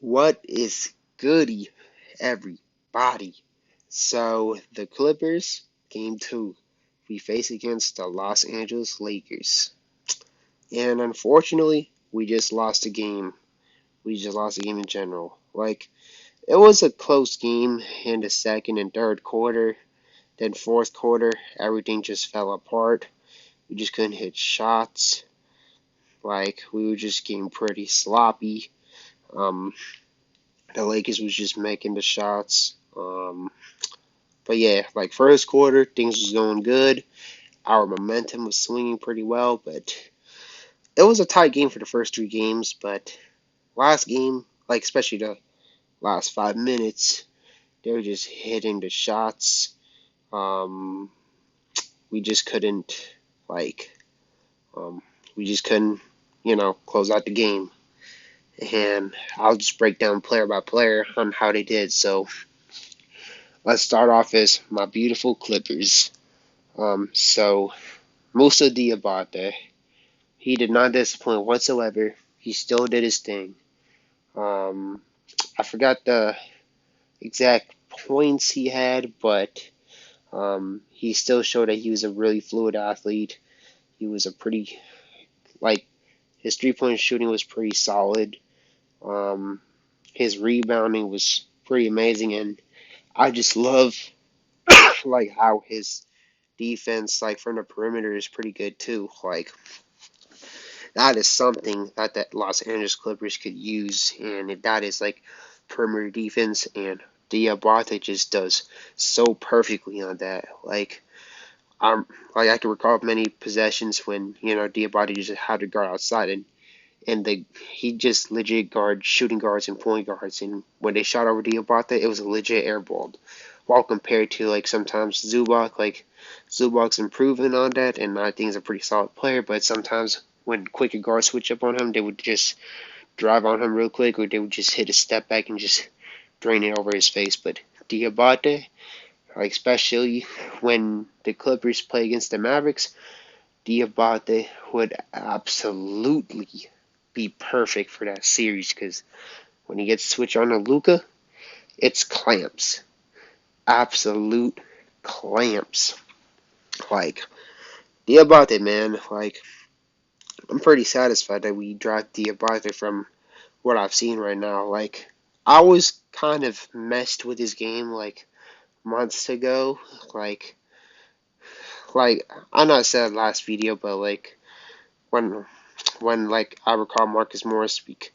What is goody, everybody? So the Clippers game 2 we face against the Los Angeles Lakers, and unfortunately, we just lost a game. We just lost a game in general. It was a close game in the second and third quarter. Then fourth quarter, everything just fell apart. We just couldn't hit shots. We were just getting pretty sloppy. Um, the Lakers was just making the shots. But yeah, first quarter, things was going good. Our momentum was swinging pretty well, but it was a tight game for the first three games. But last game, especially the last 5 minutes, they were just hitting the shots. Um, we just couldn't like, um, we just couldn't, close out the game. And I'll just break down player by player on how they did. So let's start off as my beautiful Clippers. So Musa Diabate, he did not disappoint whatsoever. He still did his thing. Um, I forgot the exact points he had, but he still showed that he was a really fluid athlete. He was a pretty like his 3 point shooting was pretty solid. Um, his rebounding was pretty amazing, and I just love how his defense from the perimeter is pretty good too. That is something that Los Angeles Clippers could use, and that is perimeter defense, and Diabate just does so perfectly on that. I can recall many possessions when Diabate just had to guard outside, and he just legit guard shooting guards and point guards, and when they shot over Diabate, it was a legit airball. While compared to sometimes Zubac, Zubac's improving on that, and I think he's a pretty solid player. But sometimes when quicker guards switch up on him, they would just drive on him real quick, or they would just hit a step back and just drain it over his face. But Diabate, especially when the Clippers play against the Mavericks, Diabate would absolutely be perfect for that series because when he gets switched on to Luka, it's clamps, absolute clamps. Like Diabate, man, I'm pretty satisfied that we dropped Diabate from what I've seen right now. I was kind of messed with his game months ago. Like I know I said last video, but when I recall Marcus Morris speak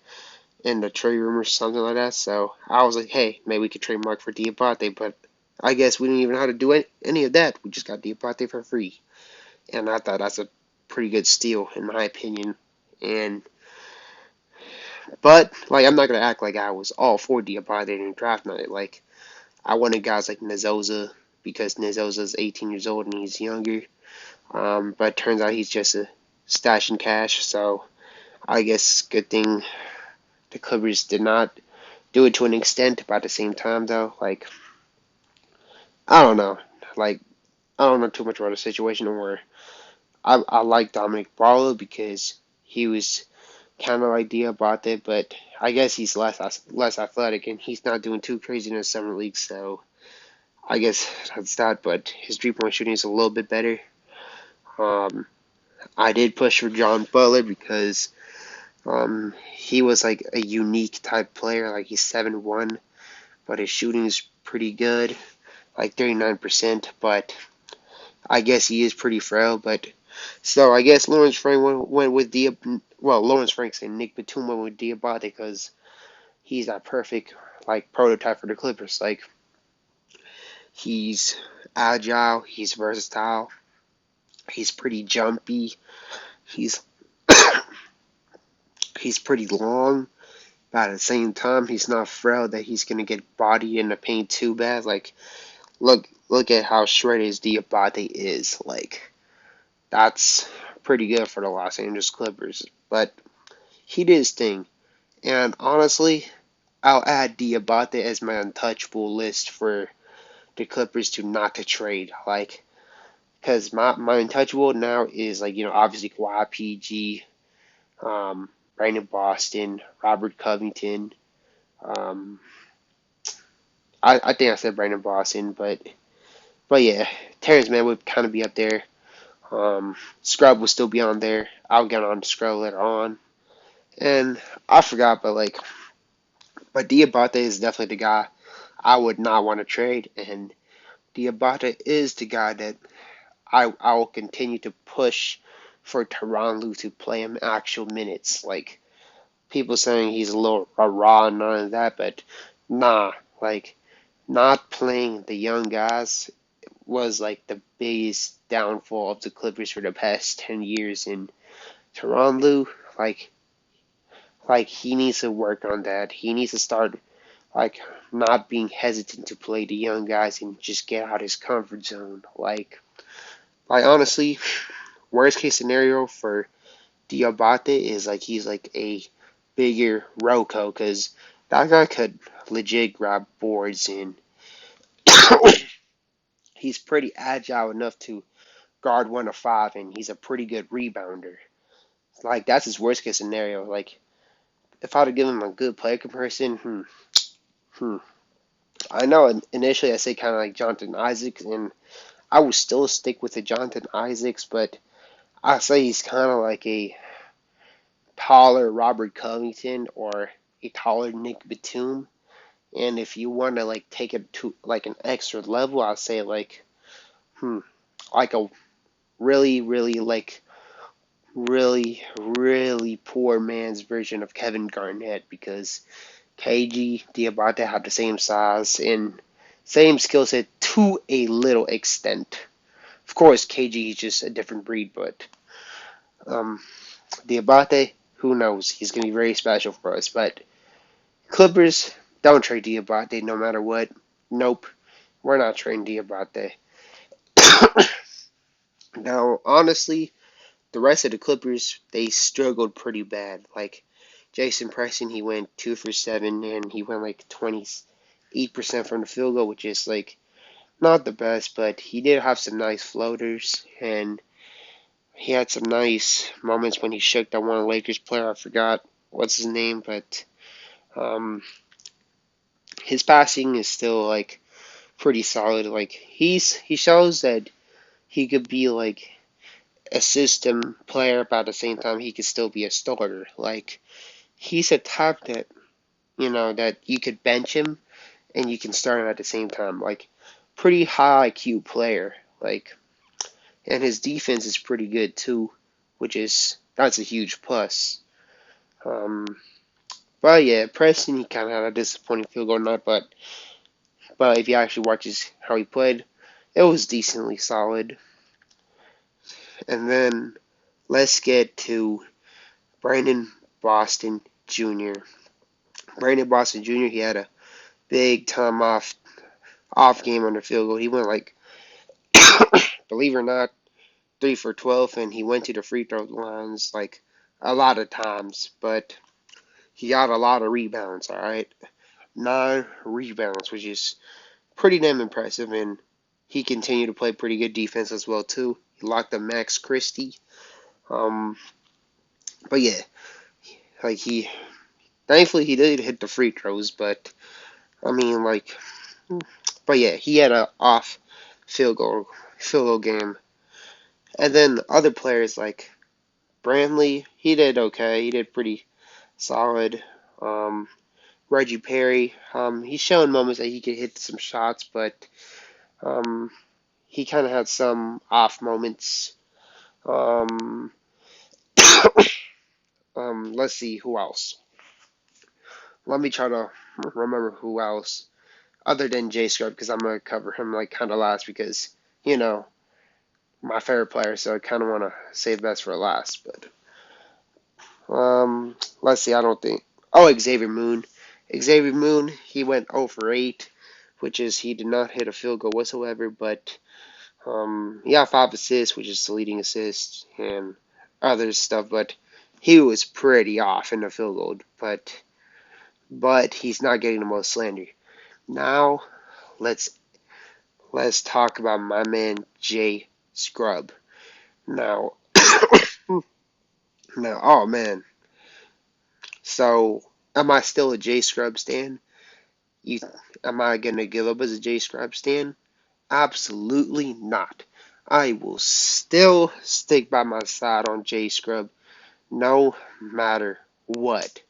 in the trade room or something like that. So I was like, hey, maybe we could trade Mark for Diabate, but I guess we didn't even know how to do any of that. We just got Diabate for free, and I thought that's a pretty good steal in my opinion. And but I'm not gonna act like I was all for Diabate in draft night. I wanted guys like Nazoza because Nazoza's 18 years old and he's younger. But it turns out he's just a stash and cash. So I guess good thing the Clippers did not do it to an extent. But at the same time, though, I don't know. Like I don't know too much about the situation where I like Dominic Barlow because he was kind of like Diabate, but I guess he's less athletic and he's not doing too crazy in the summer league. So I guess that's that. But his 3 point shooting is a little bit better. Um, I did push for John Butler because he was a unique type player. He's 7'1", but his shooting is pretty good, 39%. But I guess he is pretty frail. But so I guess Lawrence Frank went with Lawrence Frank saying Nick Batum went with Diabate because he's that perfect prototype for the Clippers. He's agile, he's versatile, he's pretty jumpy, he's he's pretty long, but at the same time he's not frail that he's gonna get bodied in the paint too bad. Look at how shredded his Diabate is. That's pretty good for the Los Angeles Clippers. But he did his thing. And honestly, I'll add Diabate as my untouchable list for the Clippers to not to trade. Because my untouchable now is obviously Kawhi PG, Brandon Boston, Robert Covington, Um, I think I said Brandon Boston, but yeah, Terrence Mann would kind of be up there. Scrubb will still be on there. I'll get on to Scrubb later on. And I forgot, but Diabate is definitely the guy I would not want to trade, and Diabate is the guy that I will continue to push for Tyronn to play him actual minutes. Like people saying he's a little raw and none of that, but nah, like not playing the young guys was like the biggest downfall of the Clippers for the past 10 years. And Tyronn like he needs to work on that. He needs to start like not being hesitant to play the young guys and just get out his comfort zone. Like honestly, worst case scenario for Diabate is like he's like a bigger Roko because that guy could legit grab boards and he's pretty agile enough to guard 1 of 5 and he's a pretty good rebounder. Like that's his worst case scenario. Like if I'd have given him a good player comparison, hmm. I know initially I say kind of like Jonathan Isaacs, and I would still stick with the Jonathan Isaacs, but I say he's kind of like a taller Robert Covington or a taller Nick Batum. And if you want to like take it to like an extra level, I'll say hmm, like a really poor man's version of Kevin Garnett because KG Diabate have the same size and same skill set to a little extent. Of course, KG is just a different breed, but um, Diabate, who knows? He's going to be very special for us. But Clippers, don't trade Diabate no matter what. Nope, we're not trading Diabate. Now, honestly, the rest of the Clippers, they struggled pretty bad. Like Jason Preston, he went 2 for 7, and he went like 28% from the field goal, which is like not the best, but he did have some nice floaters, and he had some nice moments when he shook that one Lakers player. I forgot what's his name, but um, his passing is still like pretty solid. Like he shows that he could be like a system player, but at the same time he could still be a starter. Like he's a type that that you could bench him and you can start him at the same time. Like pretty high IQ player. Like and his defense is pretty good too, that's a huge plus. Um, but yeah, Preston he kind of had a disappointing field goal night, but if you actually watches how he played, it was decently solid. And then let's get to Brandon Boston Jr. Brandon Boston Jr. He had a big time off game on the field goal. He went like, believe it or not, 3 for 12, and he went to the free throw lines like a lot of times, but he got a lot of rebounds. All right, 9 rebounds, which is pretty damn impressive, and he continued to play pretty good defense as well too. He locked up Max Christie. Um, but yeah, like thankfully he did hit the free throws, but I mean but yeah, he had a off field goal game, and then other players like Brantley, he did okay, he did pretty solid. Um, Reggie Perry, he's shown moments that he could hit some shots, but um, he kind of had some off moments. Um, let's see who else. Let me try to remember who else other than J Scrub because I'm gonna cover him like kind of last because you know my favorite player, so I kind of want to save best for last. But let's see. I don't think. Oh, Xavier Moon. Xavier Moon. He went 0 for 8, which is he did not hit a field goal whatsoever, but he got 5 assists, which is the leading assist and other stuff. But he was pretty off in the field goal, but he's not getting the most slander. Now let's talk about my man Jay Scrubb. Now, now, oh man. So Am I still a J Scrub stan? You, am I gonna give up as a J Scrub stan? Absolutely not. I will still stick by my side on J Scrub no matter what.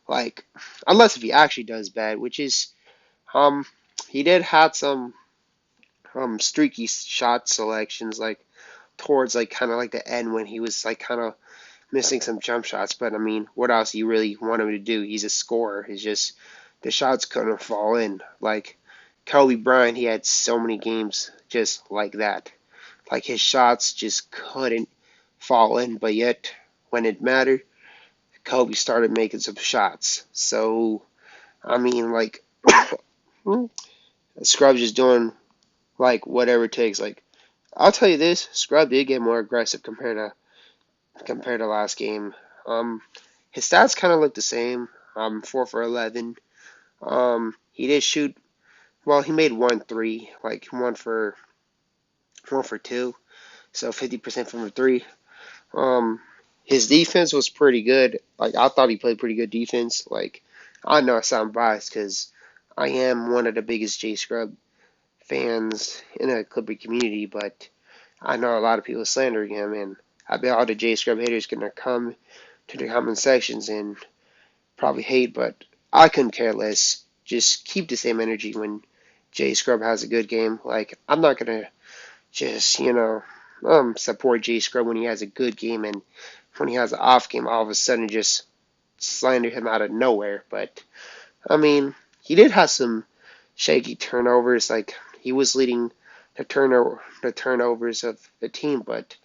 Like, unless if he actually does bad, which is um he did have some streaky shot selections like towards like kind of like the end when he was like kind of missing some jump shots. But I mean, what else do you really want him to do? He's a scorer. It's just the shots couldn't fall in. Like Kobe Bryant, he had so many games just like that. Like his shots just couldn't fall in, but yet when it mattered, Kobe started making some shots. So I mean, like Scrub's just doing like whatever it takes. Like I'll tell you this, Scrub did get more aggressive compared to last game. Um, his stats kind of look the same. 4 for 11. He did shoot. Well, he made 1 3, like one for 2, so 50% from the three. Um, his defense was pretty good. Like I thought he played pretty good defense. Like I know I sound biased because I am one of the biggest J Scrub fans in the Clipper community, but I know a lot of people slandering him, and I bet all the J Scrub haters gonna come to the comment sections and probably hate, but I couldn't care less. Just keep the same energy when J Scrub has a good game. Like I'm not gonna just support J Scrub when he has a good game, and when he has an off game, all of a sudden just slander him out of nowhere. But I mean, he did have some shaky turnovers. Like he was leading the turnovers of the team, but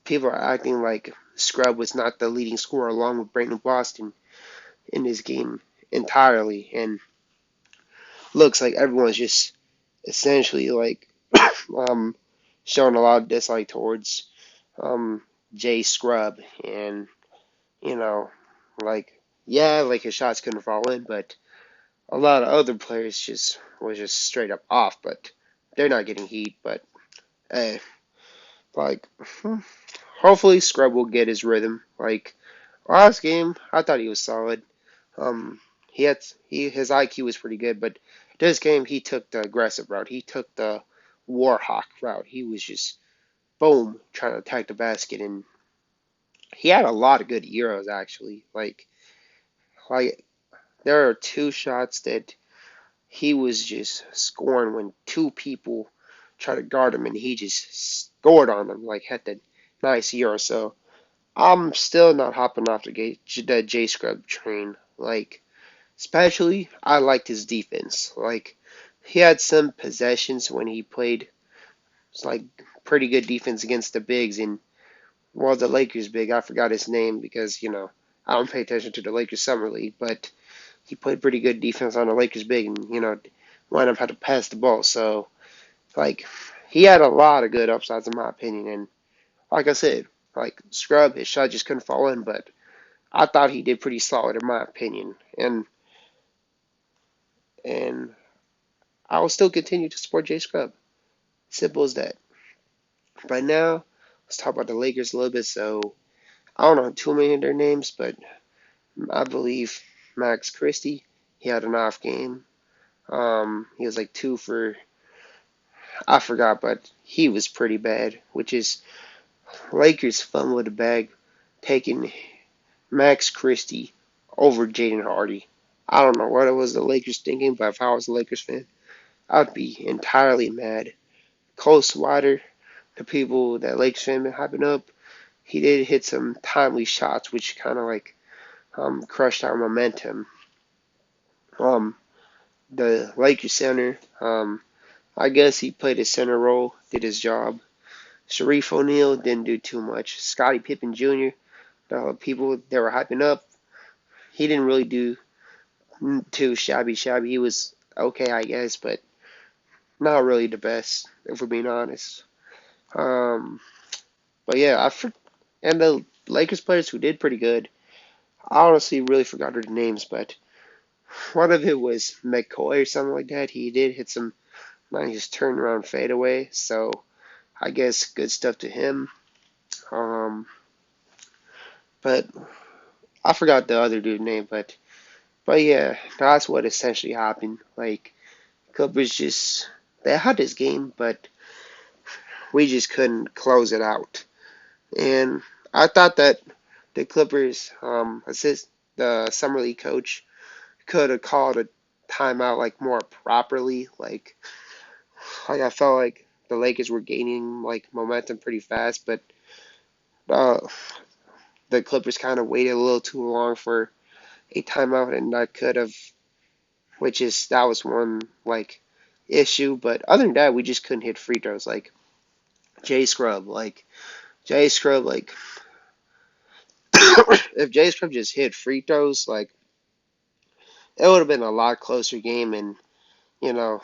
people are acting like Scrub was not the leading scorer along with Brandon Boston in this game entirely, and looks like everyone's just essentially like um, showing a lot of dislike towards um, Jay Scrub, and you know, like yeah, like his shots couldn't fall in, but a lot of other players just was just straight up off, but they're not getting heat, but hey, like hopefully Scrub will get his rhythm. Like last game, I thought he was solid. Um, his IQ was pretty good, but this game he took the aggressive route. He took the Warhawk route. He was just boom trying to attack the basket, and he had a lot of good euros actually. Like there are two shots that he was just scoring when two people tried to guard him, and he just scored on them. Like had the nice euro. So I'm still not hopping off the J Scrub train. Like especially, I liked his defense. Like, he had some possessions when he played. It's like pretty good defense against the bigs. And, well, the Lakers big, I forgot his name because, I don't pay attention to the Lakers Summer League. But he played pretty good defense on the Lakers big and, wound up having to pass the ball. So, like, he had a lot of good upsides in my opinion. And, like I said, like, Scrub, his shot just couldn't fall in. But I thought he did pretty solid in my opinion. And I will still continue to support Jay Scrub. Simple as that. Right now, let's talk about the Lakers a little bit. So I don't know too many of their names, but I believe Max Christie, he had an off game. He was like I forgot, but he was pretty bad, which is Lakers fumbled with the bag, taking Max Christie over Jaden Hardy. I don't know what it was the Lakers thinking, but if I was a Lakers fan, I'd be entirely mad. Cole Swider, the people that Lakers fan been hyping up, he did hit some timely shots, which kind of like crushed our momentum. Um, the Lakers center, I guess he played his center role, did his job. Sharif O'Neal didn't do too much. Scottie Pippen Jr., the people that were hyping up, he didn't really do too shabby. He was okay, I guess, but not really the best, if we're being honest. Um, but yeah, and the Lakers players who did pretty good. I honestly really forgot their names, but one of it was McCoy or something like that. He did hit some nice turnaround fadeaway, so I guess good stuff to him. Um, but I forgot the other dude's name, but But yeah, that's what essentially happened. Like Clippers just they had this game, but we just couldn't close it out. And I thought that the Clippers assist the summer league coach could have called a timeout like more properly. Like I felt like the Lakers were gaining like momentum pretty fast, but uh, the Clippers kind of waited a little too long for a timeout, and that could have, that was one like issue. But other than that, we just couldn't hit free throws. Like Jay Scrub, like Jay Scrub, like if Jay Scrub just hit free throws, like it would have been a lot closer game, and you know,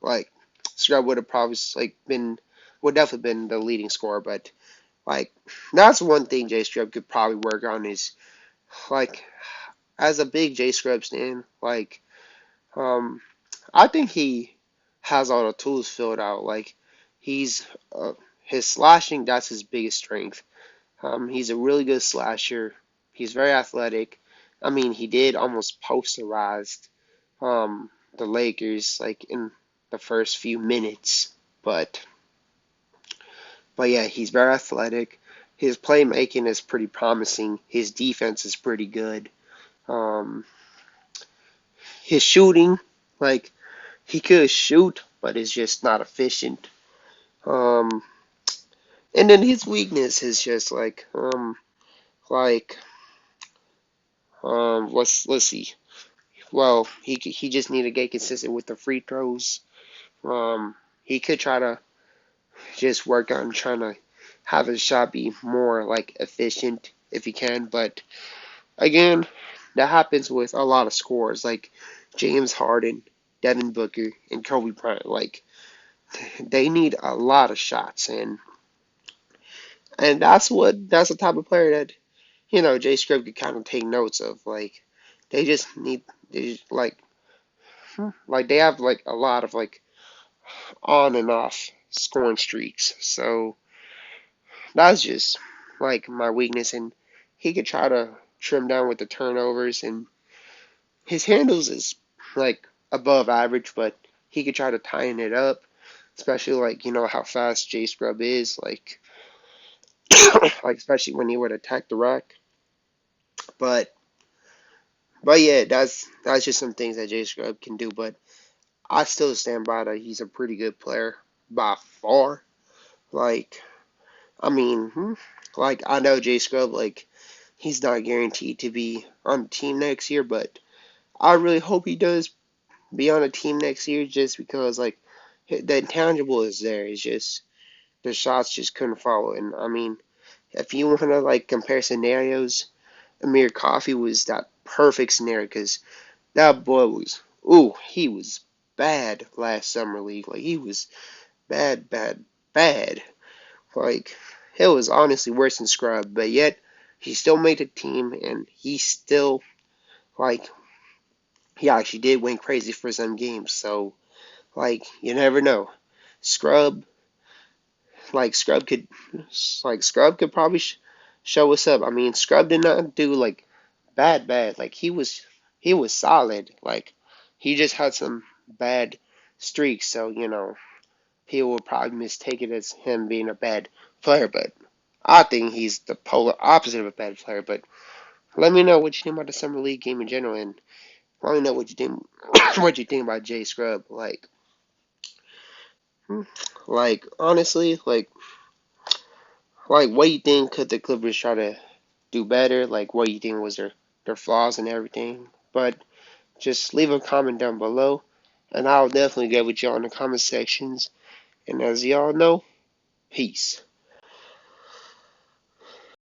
like Scrub would have probably like been would definitely been the leading scorer. But like that's one thing Jay Scrub could probably work on is like as a big Jay Scrub stan, like um I think he has all the tools filled out. Like he's his slashing, that's his biggest strength. He's a really good slasher. He's very athletic. I mean, he did almost posterized um, the Lakers like in the first few minutes, but yeah, he's very athletic. His playmaking is pretty promising. His defense is pretty good. Um, his shooting, like he could shoot, but it's just not efficient. Um, and then his weakness is just like let's see. Well, he just need to get consistent with the free throws. He could try to just work on trying to have his shot be more like efficient if he can. But again, that happens with a lot of scorers like James Harden, Devin Booker, and Kobe Bryant. Like they need a lot of shots, and that's the type of player that Jay Scribb could kind of take notes of. Like they just need they just, like they have like a lot of like on and off scoring streaks. So that's just like my weakness, and he could try to trim down with the turnovers, and his handles is like above average, but he could try to tighten it up, especially like how fast J Scrub is, like like especially when he would attack the rack. But yeah, that's just some things that J Scrub can do. But I still stand by that he's a pretty good player by far. Like I mean, like I know J Scrub, like he's not guaranteed to be on the team next year, but I really hope he does be on a team next year, just because like the intangible is there. It's just the shots just couldn't follow. And I mean, if you want to like compare scenarios, Amir Coffey was that perfect scenario because that boy was he was bad last summer league. Like he was bad, bad, bad. Like, it was honestly worse than Scrub, but yet he still made the team, and he still, like, he actually did win crazy for some games. So, like, you never know. Scrub, like, Scrub could probably show us up. I mean, Scrub did not do, like, bad, bad. Like, he was solid. Like, he just had some bad streaks, so, people would probably mistake it as him being a bad player, but I think he's the polar opposite of a bad player. But let me know what you think about the summer league game in general, and let me know what you think what you think about Jay Scrub. Like honestly, like what do you think could the Clippers try to do better? Like what do you think was their flaws and everything? But just leave a comment down below, and I'll definitely get with y'all in the comment sections. And as y'all know, peace.